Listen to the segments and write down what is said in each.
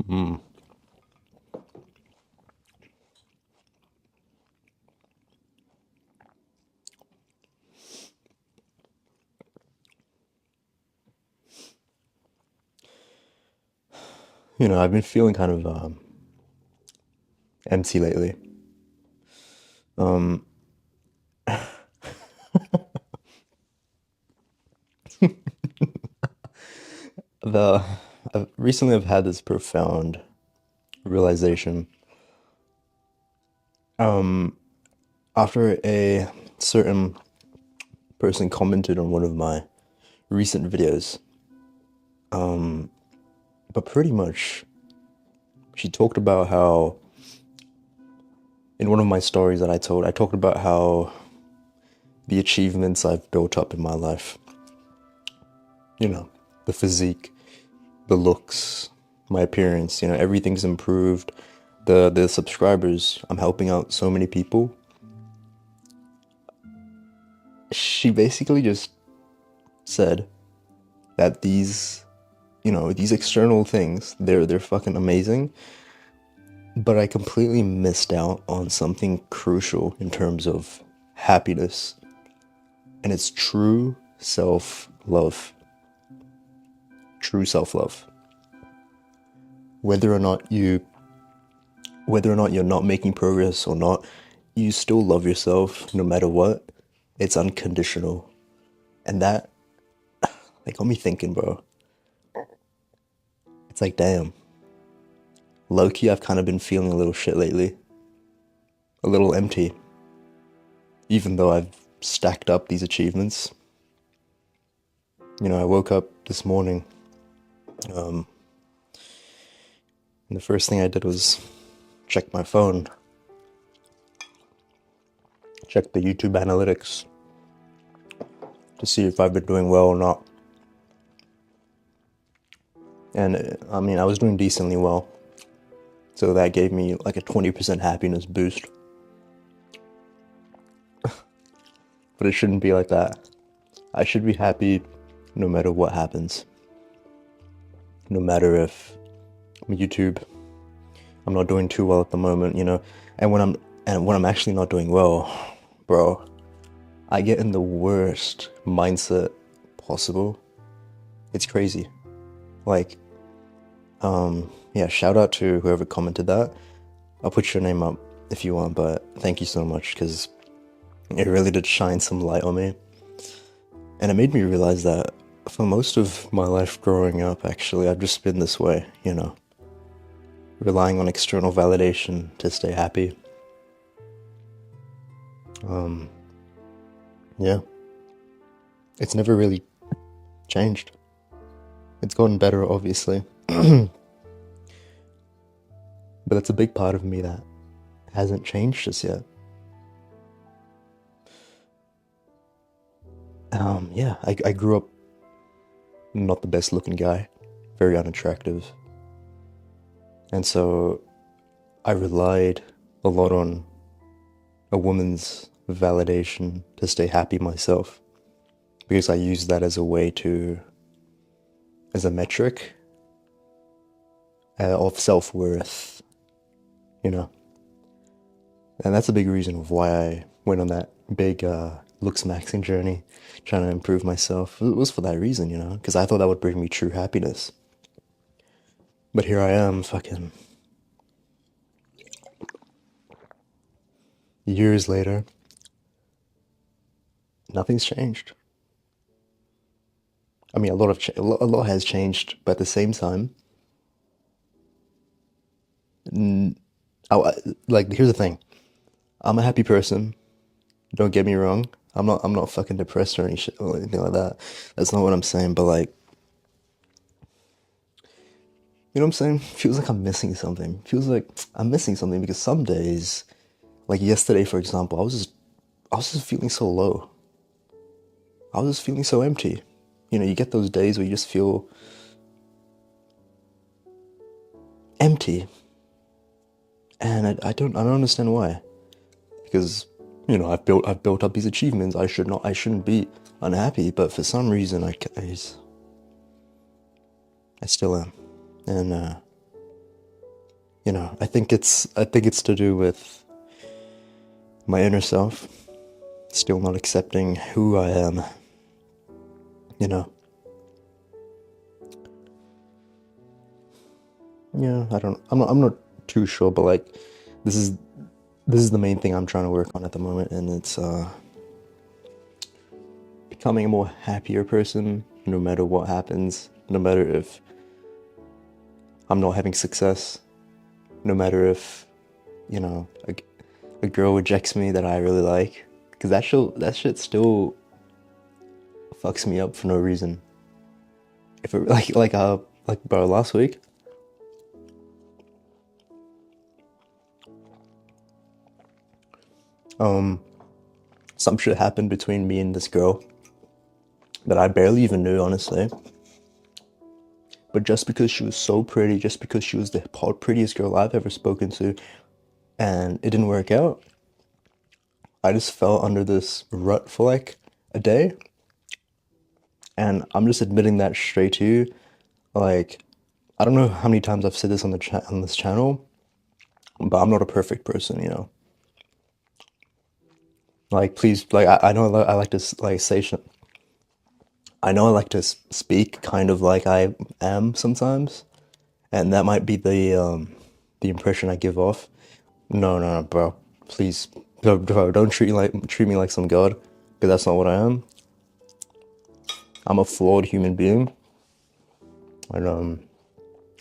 Mm. I've been feeling kind of empty lately. Um, the recently I've had this profound realization. Um, After a certain person commented on one of my recent videos, but pretty much she talked about how in one of my stories that I talked about how the achievements I've built up in my life, you know, the physique, the looks, my appearance, everything's improved. The subscribers, I'm helping out so many people. She basically just said that these external things, they're fucking amazing, but I completely missed out on something crucial in terms of happiness, and it's true self-love. True self-love. Whether or not you whether or not you're not making progress or not, you still love yourself no matter what. It's unconditional. And that got me thinking, bro. It's like, damn. Low key, I've kind of been feeling a little shit lately. A little empty. Even though I've stacked up these achievements. I woke up this morning, and the first thing I did was check my phone, check the YouTube analytics to see if I've been doing well or not. And I mean, I was doing decently well. So that gave me like a 20% happiness boost. But it shouldn't be like that. I should be happy no matter what happens. No matter if YouTube, I'm not doing too well at the moment, and when I'm actually not doing well, bro, I get in the worst mindset possible. It's crazy. Like, yeah, shout out to whoever commented that. I'll put your name up if you want, but thank you so much, because it really did shine some light on me. And it made me realize that for most of my life growing up, actually, I've just been this way, relying on external validation to stay happy. Yeah. It's never really changed. It's gotten better, obviously. But that's a big part of me that hasn't changed just yet. Yeah, I grew up not the best looking guy, very unattractive. And so I relied a lot on a woman's validation to stay happy myself, because I used that as a way as a metric of self-worth, you know. And that's a big reason of why I went on that big looks maxing journey, trying to improve myself. It was for that reason, because I thought that would bring me true happiness. But here I am, fucking years later, nothing's changed. I mean, a lot has changed, but at the same time, like, here's the thing: I'm a happy person. Don't get me wrong. I'm not fucking depressed or any shit or anything like that. That's not what I'm saying. But like, you know what I'm saying? Feels like I'm missing something. Feels like I'm missing something, because some days, like yesterday, for example, I was just feeling so low. I was just feeling so empty. You get those days where you just feel empty, and I don't understand why. Because I've built up these achievements. I shouldn't be unhappy, but for some reason I still am, and I think it's to do with my inner self still not accepting who I am, you know. Yeah, I'm not too sure, but like this is this is the main thing I'm trying to work on at the moment, and it's becoming a more happier person no matter what happens, no matter if I'm not having success, no matter if, a girl rejects me that I really like, because that shit still fucks me up for no reason. If it like bro, last week, some shit happened between me and this girl that I barely even knew, honestly. But just because she was so pretty, just because she was the prettiest girl I've ever spoken to, and it didn't work out, I just fell under this rut for like a day. And I'm just admitting that straight to you. Like, I don't know how many times I've said this on on this channel, but I'm not a perfect person, you know. Like, please, like, I know I like to like say shit. I know I like to speak kind of like I am sometimes, and that might be the impression I give off. No, no, no, bro. Please, bro, don't treat me like some god, because that's not what I am. I'm a flawed human being, and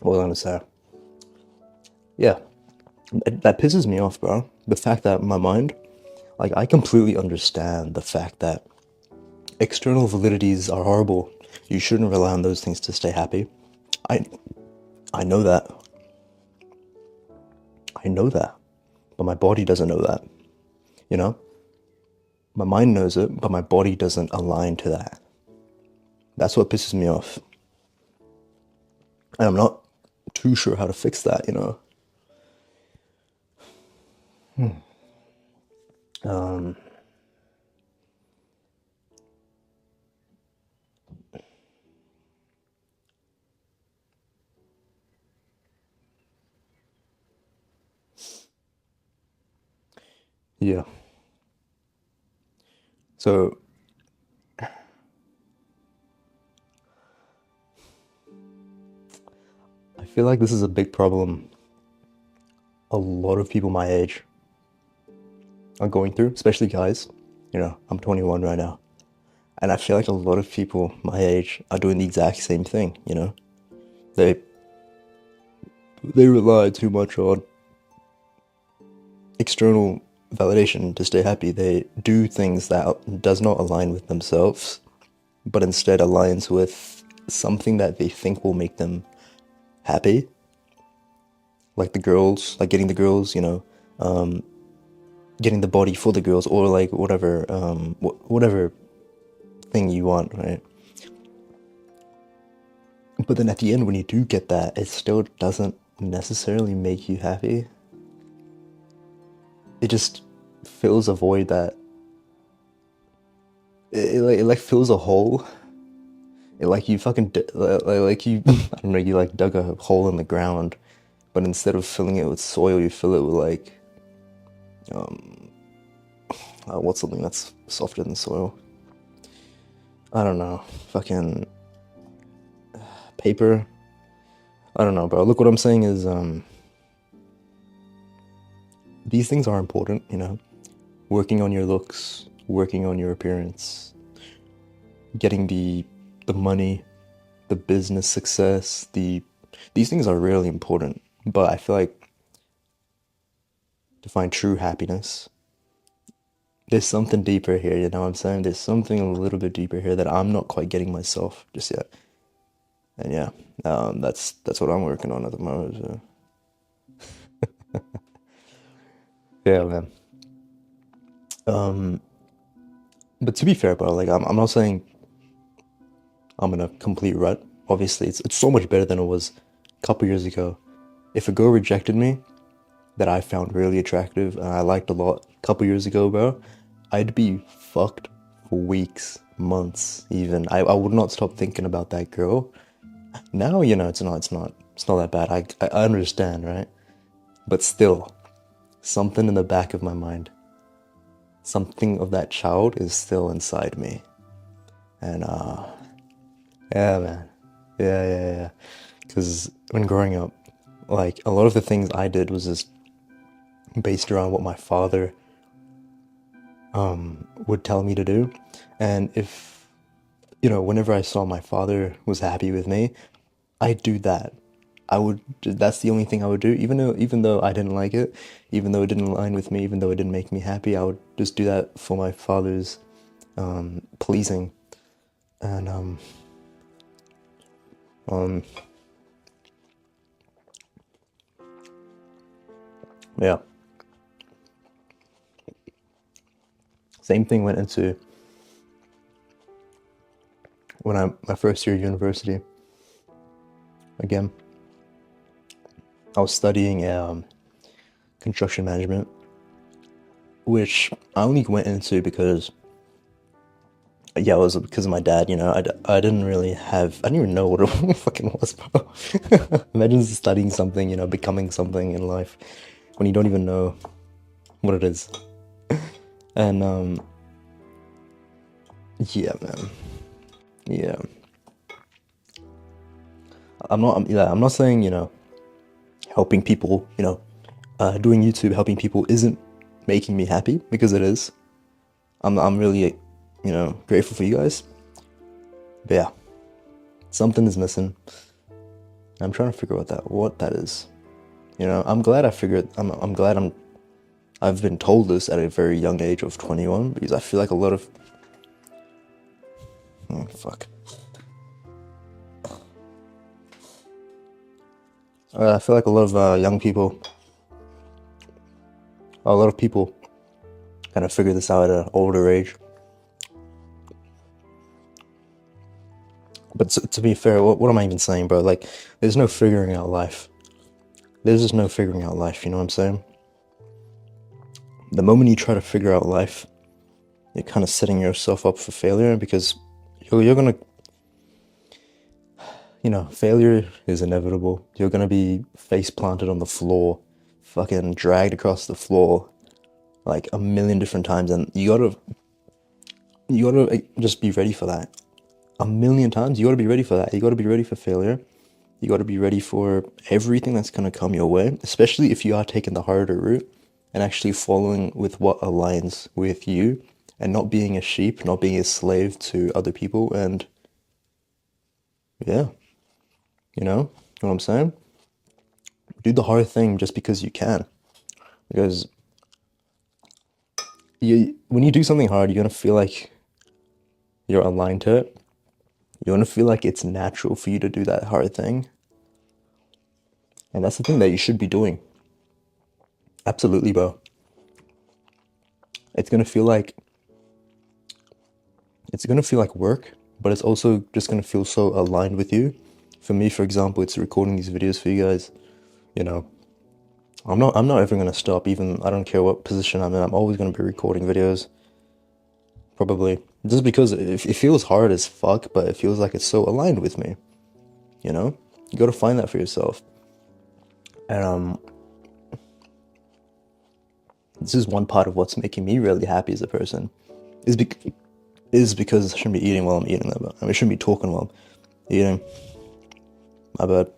what was I gonna say? Yeah, that pisses me off, bro. The fact that my mind, like, I completely understand the fact that external validities are horrible. You shouldn't rely on those things to stay happy. I I know that. I know that. But my body doesn't know that, you know? My mind knows it, but my body doesn't align to that. That's what pisses me off. And I'm not too sure how to fix that, you know? Um, yeah. So I feel like this is a big problem a lot of people my age are going through, especially guys. You know, I'm 21 right now. And I feel like a lot of people my age are doing the exact same thing, you know? They they rely too much on external validation to stay happy. They do things that does not align with themselves, but instead aligns with something that they think will make them happy. Like the girls, like getting the girls, you know, getting the body for the girls, or like whatever, whatever thing you want, right? But then at the end, when you do get that, it still doesn't necessarily make you happy. It just fills a void that it like fills a hole. It like you fucking like you I don't know, you like dug a hole in the ground, but instead of filling it with soil, you fill it with like what's something that's softer than soil? I don't know, fucking paper. I don't know, bro. Look, what I'm saying is, these things are important, you know. Working on your looks, working on your appearance, getting the money, the business success, these things are really important. But I feel like to find true happiness, there's something deeper here, you know what I'm saying? There's something a little bit deeper here that I'm not quite getting myself just yet. And yeah, that's what I'm working on at the moment. So. Yeah, man. But to be fair, bro, like I'm not saying I'm in a complete rut. Obviously, it's so much better than it was a couple years ago. If a girl rejected me that I found really attractive and I liked a lot a couple years ago, bro, I'd be fucked for weeks, months, even. I would not stop thinking about that girl. Now, you know, it's not that bad. I understand, right? But still, something in the back of my mind, something of that child is still inside me. And yeah, man. Yeah. Because when growing up, like a lot of the things I did was just based around what my father would tell me to do. And if, whenever I saw my father was happy with me, I'd do that. That's the only thing I would do, even though I didn't like it, even though it didn't align with me, even though it didn't make me happy, I would just do that for my father's pleasing. And um, yeah. Same thing went into when my first year of university. Again, I was studying construction management, which I only went into because, yeah, it was because of my dad. I didn't really I didn't even know what it fucking was, bro. Imagine studying something, becoming something in life when you don't even know what it is. And yeah, man. Yeah. I'm not saying, helping people, doing YouTube, helping people isn't making me happy, because it is. I'm really, grateful for you guys. But yeah, something is missing. I'm trying to figure out what that is. I'm glad I figured. I'm glad I've been told this at a very young age of 21, because I feel like a lot of fuck. I feel like a lot of young people, a lot of people, kind of figure this out at an older age. But to be fair, what am I even saying, bro? Like, there's no figuring out life. There's just no figuring out life, you know what I'm saying? The moment you try to figure out life, you're kind of setting yourself up for failure, because you're gonna, failure is inevitable. You're gonna be face planted on the floor, fucking dragged across the floor, like a million different times, and you gotta just be ready for that. A million times, you gotta be ready for that. You gotta be ready for failure. You gotta be ready for everything that's gonna come your way, especially if you are taking the harder route and actually following with what aligns with you, and not being a sheep, not being a slave to other people. And yeah, you know what I'm saying? Do the hard thing just because you can. Because when you do something hard, you're gonna feel like you're aligned to it. You're gonna feel like it's natural for you to do that hard thing. And that's the thing that you should be doing. Absolutely, bro. It's gonna feel like work, but it's also just gonna feel so aligned with you. For me, for example, it's recording these videos for you guys. I'm not ever gonna stop. Even I don't care what position I'm in. I'm always gonna be recording videos. Probably just because it feels hard as fuck, but it feels like it's so aligned with me. You gotta find that for yourself. And this is one part of what's making me really happy as a person, is because I shouldn't be eating while I'm eating. I shouldn't be talking while I'm eating. My bad.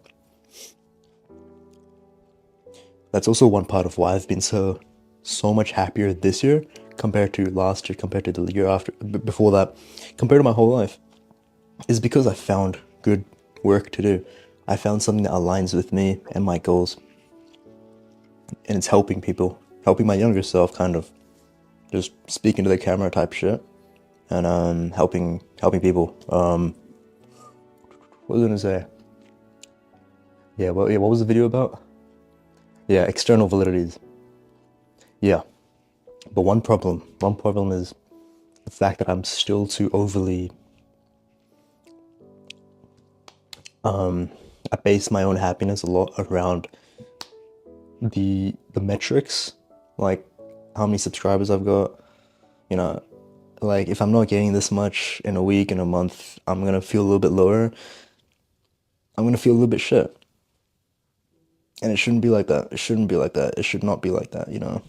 That's also one part of why I've been so much happier this year compared to last year, compared to the year after, before that, compared to my whole life, is because I found good work to do. I found something that aligns with me and my goals, and it's helping people, helping my younger self, kind of just speaking to the camera type shit, and helping people. What was I gonna say? Yeah, what was the video about? Yeah, external validities. Yeah, but one problem is the fact that I'm still too overly. I base my own happiness a lot around the metrics, like how many subscribers I've got. Like if I'm not getting this much in a week, in a month, I'm gonna feel a little bit lower. I'm gonna feel a little bit shit. And it shouldn't be like that. It shouldn't be like that. It should not be like that, you know?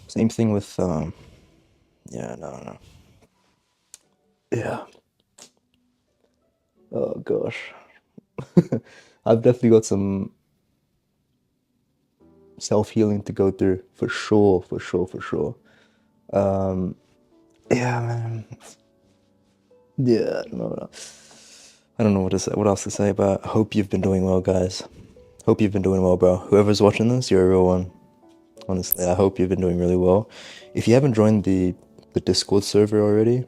Same thing with, yeah, no, no. Yeah. Oh, gosh. I've definitely got some self-healing to go through, for sure, for sure, for sure. Yeah, man. Yeah, no, no. I don't know what to say, what else to say, but I hope you've been doing well, guys. Hope you've been doing well, bro. Whoever's watching this, you're a real one. Honestly, I hope you've been doing really well. If you haven't joined the Discord server already,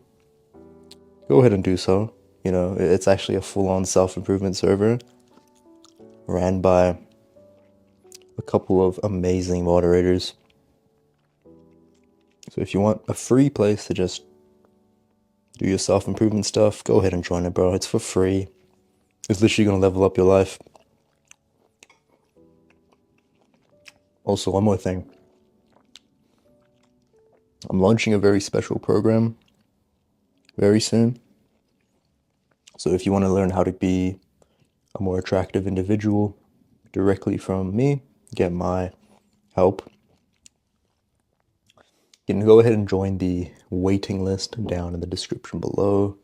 go ahead and do so. You know, it's actually a full-on self-improvement server ran by a couple of amazing moderators. So if you want a free place to just do your self-improvement stuff, go ahead and join it, bro. It's for free. It's literally gonna level up your life. Also, one more thing. I'm launching a very special program very soon. So if you want to learn how to be a more attractive individual directly from me, get my help, you can go ahead and join the waiting list down in the description below.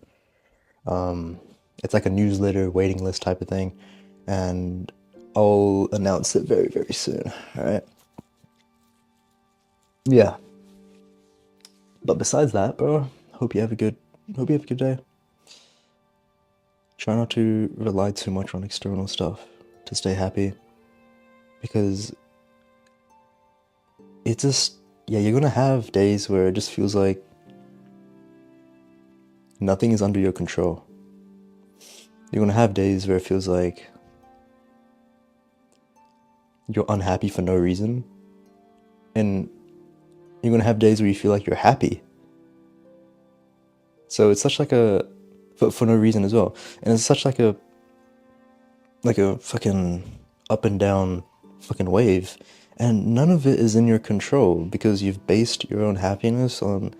It's like a newsletter waiting list type of thing, and I'll announce it very, very soon. All right. Yeah. But besides that, bro, hope you have a good day. Try not to rely too much on external stuff to stay happy, because it's just, yeah, you're gonna have days where it just feels like nothing is under your control. You're gonna have days where it feels like you're unhappy for no reason, and you're gonna have days where you feel like you're happy. So it's such like a for no reason as well, and it's such like a fucking up and down fucking wave, and none of it is in your control because you've based your own happiness on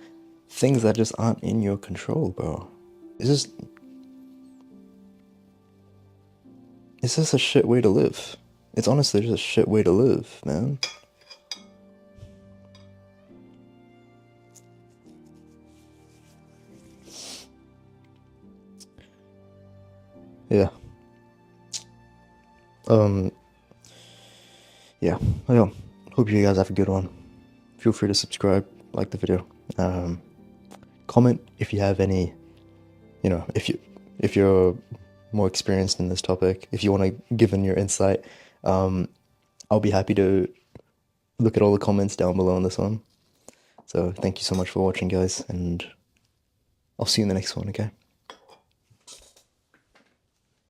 things that just aren't in your control, bro. It's just it's just a shit way to live. It's honestly just a shit way to live, man. Yeah. Um. Yeah. Well, hope you guys have a good one. Feel free to subscribe, like the video. Comment if you have any. You know, if you're more experienced in this topic, if you want to give in your insight, I'll be happy to look at all the comments down below on this one. So thank you so much for watching, guys, and I'll see you in the next one, okay?